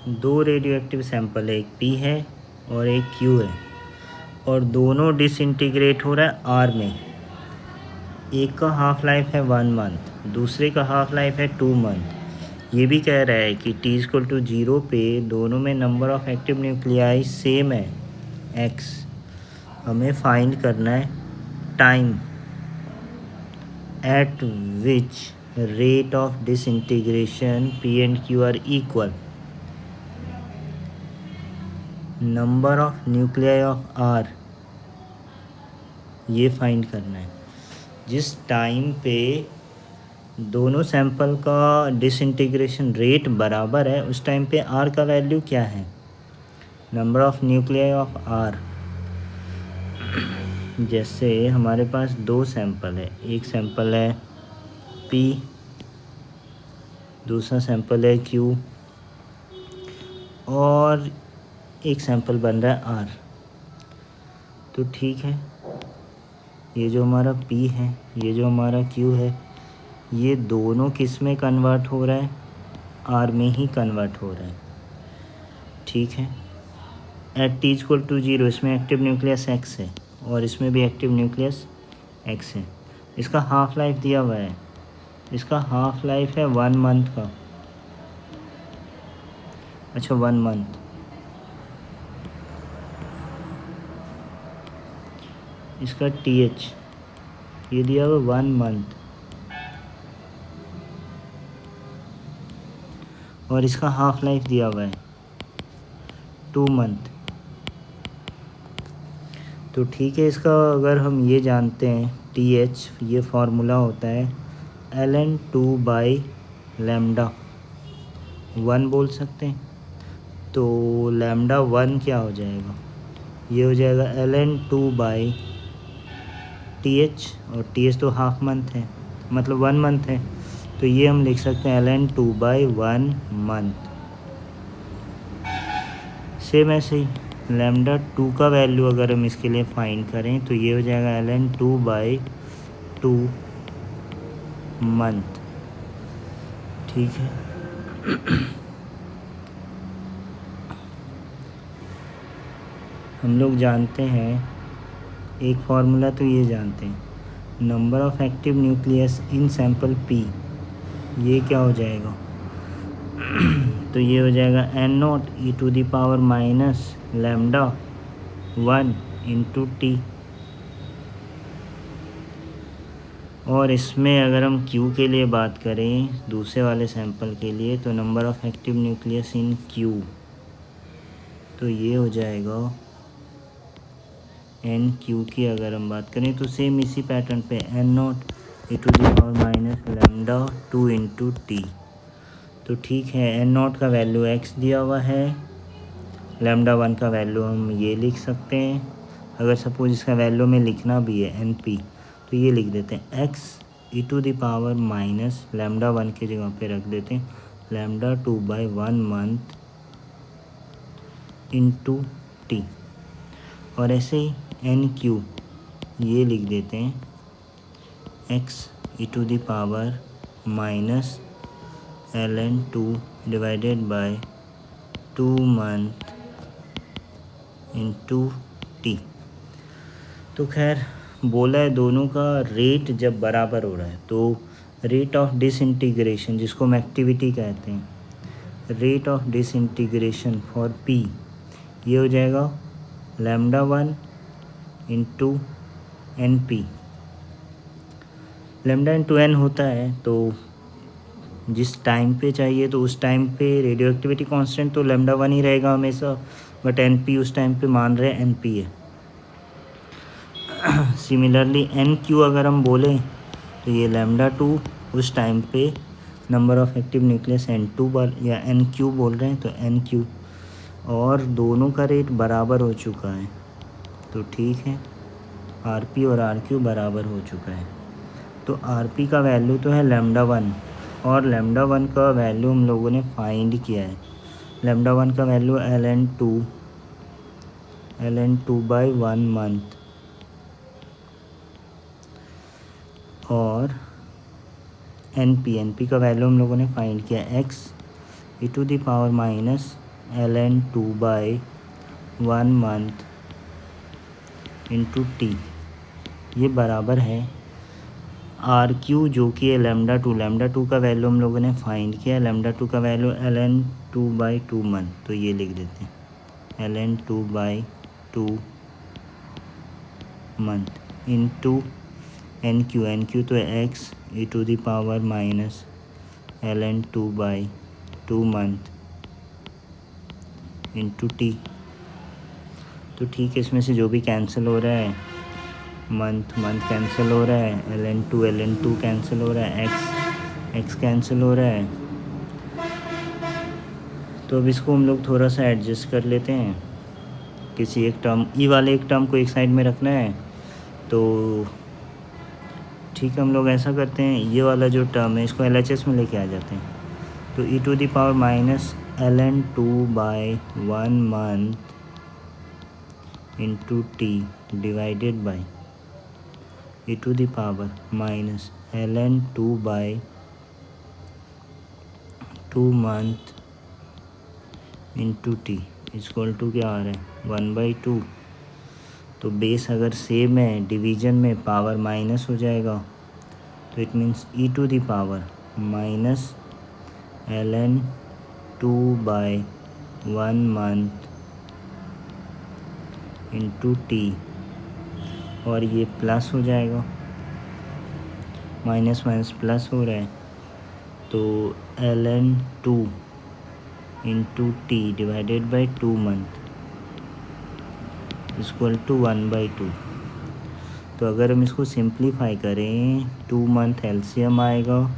दो radio active sample है, एक पी है और एक क्यू है, और दोनों डिसइंटीग्रेट हो रहा है आर में। एक का हाफ लाइफ है 1 मंथ, दूसरे का हाफ लाइफ है 2 मंथ। ये भी कह रहा है कि t=0 पे दोनों में number of active nuclei same है x। हमें फाइंड करना है time at which rate of disintegration p and q are equal, number of nuclei of r, ये फाइंड करना है। जिस टाइम पे दोनों सैंपल का डिसइंटीग्रेशन रेट बराबर है उस टाइम पे r का वैल्यू क्या है, number of nuclei of r। जैसे हमारे पास दो सैंपल है, एक सैंपल है p, दूसरा सैंपल है q, और एक सैंपल बन रहा है r। तो ठीक है, ये जो हमारा p है, ये जो हमारा q है, ये दोनों किस में कन्वर्ट हो रहा है, r में ही कन्वर्ट हो रहा है। ठीक है, एट t=0 इसमें एक्टिव न्यूक्लियस x है और इसमें भी एक्टिव न्यूक्लियस x है। इसका हाफ लाइफ दिया हुआ है, इसका हाफ लाइफ है 1 मंथ का। अच्छा 1 मंथ, इसका TH ये दिया हुआ 1 मंथ, और इसका हाफ लाइफ दिया हुआ है 2 मंथ। तो ठीक है, इसका अगर हम ये जानते हैं TH, ये फार्मूला होता है ln2/λ1 बोल सकते हैं। तो λ1 क्या हो जाएगा, ये हो जाएगा ln2/TH, और TH तो हाफ मंथ है, मतलब 1 मंथ है, तो ये हम लिख सकते हैं ln2/1 मंथ। सेम ऐसे ही λ2 का वैल्यू अगर हम इसके लिए फाइंड करें तो ये हो जाएगा ln2/2 मंथ। ठीक है, हम लोग जानते हैं एक फार्मूला, तो ये जानते हैं number of active nucleus in sample P, ये क्या हो जाएगा तो ये हो जाएगा n0 e⁻⁻1 इंटू टी। और इसमें अगर हम Q के लिए बात करें, दूसरे वाले सैंपल के लिए, तो number of active nucleus in Q, तो ये हो जाएगा NQ की अगर हम बात करें तो सेम इसी पैटर्न पे n0 e⁻⁻2 इंटू टी। तो ठीक है, n0 का वैल्यू x दिया हुआ है, λ1 का वैल्यू हम ये लिख सकते हैं। अगर सपोज इसका वैल्यू में लिखना भी है np, तो ये लिख देते हैं x e⁻⁻λ1 की जगह पे रख देते हैं λ2/1 मंथ इंटू टी। और ऐसे ही NQ ये लिख देते हैं x e⁻ln2/2 month into T. तो खैर बोला है दोनों का रेट जब बराबर हो रहा है तो रेट ऑफ डिसइंटीग्रेशन, जिसको हम एक्टिविटी कहते हैं, rate of disintegration for P, ये हो जाएगा λ1 into NP। Lambda into n होता है, तो जिस टाइम पे चाहिए तो उस टाइम पे रेडियो एक्टिविटी कांस्टेंट तो λ1 ही रहेगा हमेशा, बट NP उस टाइम पे मान रहे हैं NP है। सिमिलरली NQ अगर हम बोलें तो ये λ2 उस टाइम पे number of active nucleus N2 या NQ बोल रहे हैं, तो NQ, और दोनों का रेट बराबर हो चुका है। तो ठीक है, RP और RQ बराबर हो चुका है। तो RP का वैल्यू तो है λ1, और λ1 का वैल्यू हम लोगों ने फाइंड किया है। λ1 का वैल्यू ln2/1 मंथ, और NP का वैल्यू हम लोगों ने फाइंड किया x e⁻⁻⁻1 ln2/1 month into T, ये बराबर है RQ जो कि है λ2 का वैल्यू हम लोगों ने फाइंड किया, λ2 का वैल्यू ln2/2 मंथ, तो ये लिख देते हैं ln2/2 मंथ इंटू NQ तो x e⁻ ln2/2 month into T. तो ठीक है, इसमें से जो भी कैंसिल हो रहा है, मंथ कैंसिल हो रहा है, ln2 कैंसिल हो रहा है, x कैंसिल हो रहा है। तो अब इसको हम लोग थोड़ा सा एडजस्ट कर लेते हैं, किसी एक टर्म वाले एक टर्म को एक साइड में रखना है। तो ठीक है, हम लोग ऐसा करते हैं, ये वाला जो टर्म है इसको LHS में लेके आ जाते हैं। तो e⁻ln2/1 month into t divided by e⁻ln2/2 month into t equal to क्या आ रहा है 1/2। तो बेस अगर सेम है, डिवीजन में पावर माइनस हो जाएगा, तो it means e⁻ln2/1 month into T, और ये प्लस हो जाएगा, माइनस प्लस हो रहा है, तो ln2 into t divided by 2 month equal to 1/2। तो अगर हम इसको सिंप्लीफाई करें, 2 मंथ एलसीएम आएगा,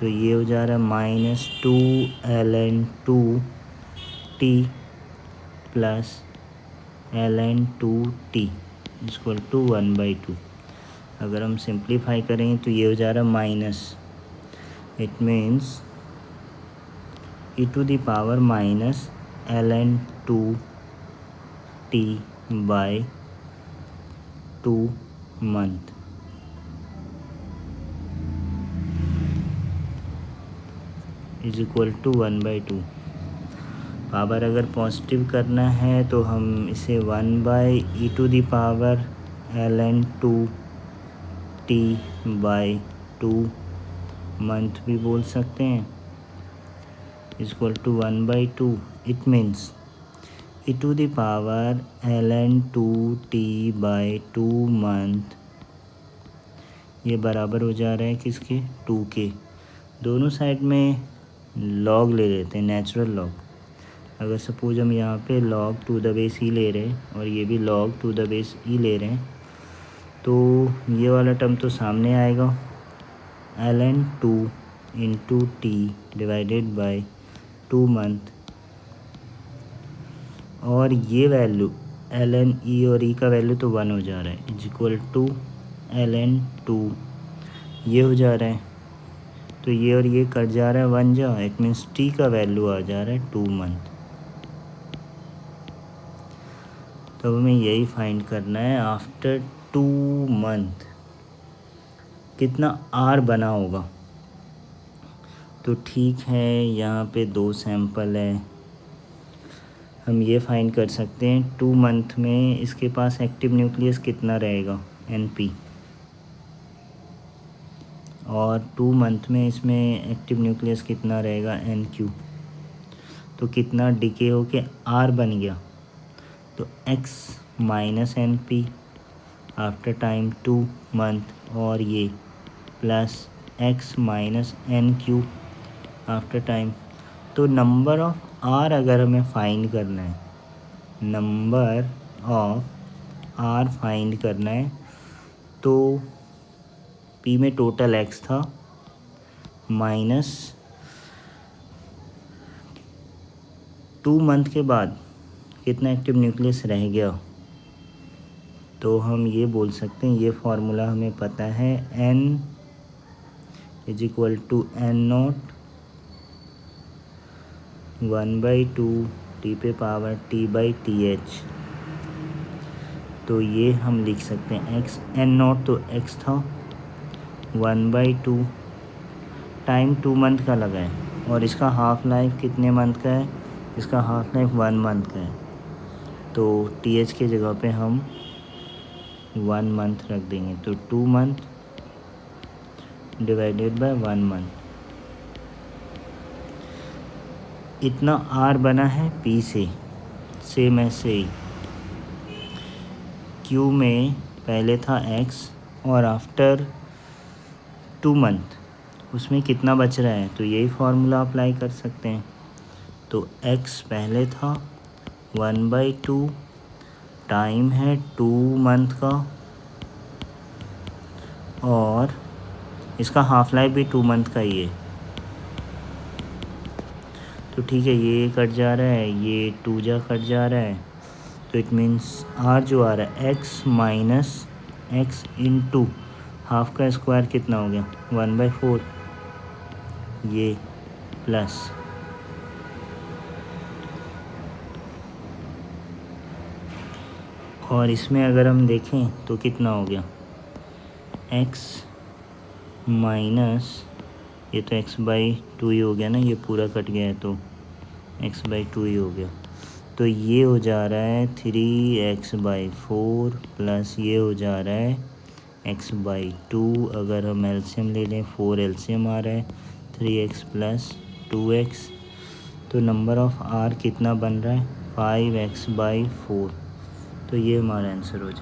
तो ये हो जा रहा है -2 ln2t plus ln2t equal to 1/2। अगर हम सिंप्लीफाई करें तो ये हो जा रहा है minus, it means e⁻ln2t/2 month is equal to 1/2। Power अगर पॉजिटिव करना है तो हम इसे 1/e⁻ln2t/2 मंथ भी बोल सकते हैं, equal to 1/2। It means e⁻ln2t/2 month, ये बराबर हो जा रहा है किसके, 2 के। दोनों साइड में लॉग ले लेते हैं, नेचुरल लॉग। अगर सपोज हम यहाँ पे log 2 द बेस ई ले रहे हैं और ये भी log 2 द बेस ई ले रहे हैं, तो ये वाला टर्म तो सामने आएगा, ln2 into t divided by 2 month, और ये वैल्यू ln e और e का वैल्यू तो 1 हो जा रहा है, इज इक्वल टू ln2 ये हो जा रहा है, तो ये और ये कट जा रहा है 1 जा, इट मीन्स टी का वैल्यू आ जा रहा है 2 मंथ। तो हमें यही फाइंड करना है, आफ्टर 2 मंथ कितना आर बना होगा। तो ठीक है, यहाँ पे 2 सैंपल है, हम ये फाइंड कर सकते हैं 2 मंथ में इसके पास एक्टिव न्यूक्लियस कितना रहेगा NP, और 2 मंथ में इसमें एक्टिव न्यूक्लियस कितना रहेगा NQ। तो कितना डिके होके R बन गया, तो x minus NP after time 2 month, और ये plus x minus NQ after time. तो नंबर ऑफ R अगर हमें फाइंड करना है, नंबर ऑफ R फाइंड करना है, तो P में टोटल x था माइनस 2 मंथ के बाद कितना एक्टिव न्यूक्लियस रह गया। तो हम ये बोल सकते हैं, ये फार्मूला हमें पता है, n is equal to n0 1/2 t पे पावर t/th। तो ये हम लिख सकते हैं x n0 तो x था 1/2 टाइम 2 मंथ का लगा है, और इसका हाफ लाइफ कितने मंथ का है? इसका हाफ लाइफ 1 मंथ का है। तो TH की जगह पे हम 1 मंथ रख देंगे। तो 2 मंथ डिवाइडेड बाय 1 मंथ। इतना R बना है P से, सेम ऐसे ही Q में पहले था X और आफ्टर 2 मंथ उसमें कितना बच रहा है, तो यही फार्मूला अप्लाई कर सकते हैं। तो X पहले था 1/2, टाइम है 2 मंथ का और इसका हाफ लाइफ भी 2 मंथ का ही है। तो ठीक है, ये कट जा रहा है, ये 2 जा कट जा रहा है। तो इट मीन्स R जो आ रहा है X minus X into half का स्क्वायर कितना हो गया 1/4, ये प्लस और इसमें अगर हम देखें तो कितना हो गया x माइनस, ये तो x/2 ही हो गया ना, ये पूरा कट गया है तो x/2 ही हो गया। तो ये हो जा रहा है 3x/4 प्लस ये हो जा रहा है x/2। अगर हम एलसीएम ले लें 4 एलसीएम आ रहा है 3x प्लस 2x। तो नंबर ऑफ R कितना बन रहा है 5x/4। तो ये हमारा आंसर हो जाए।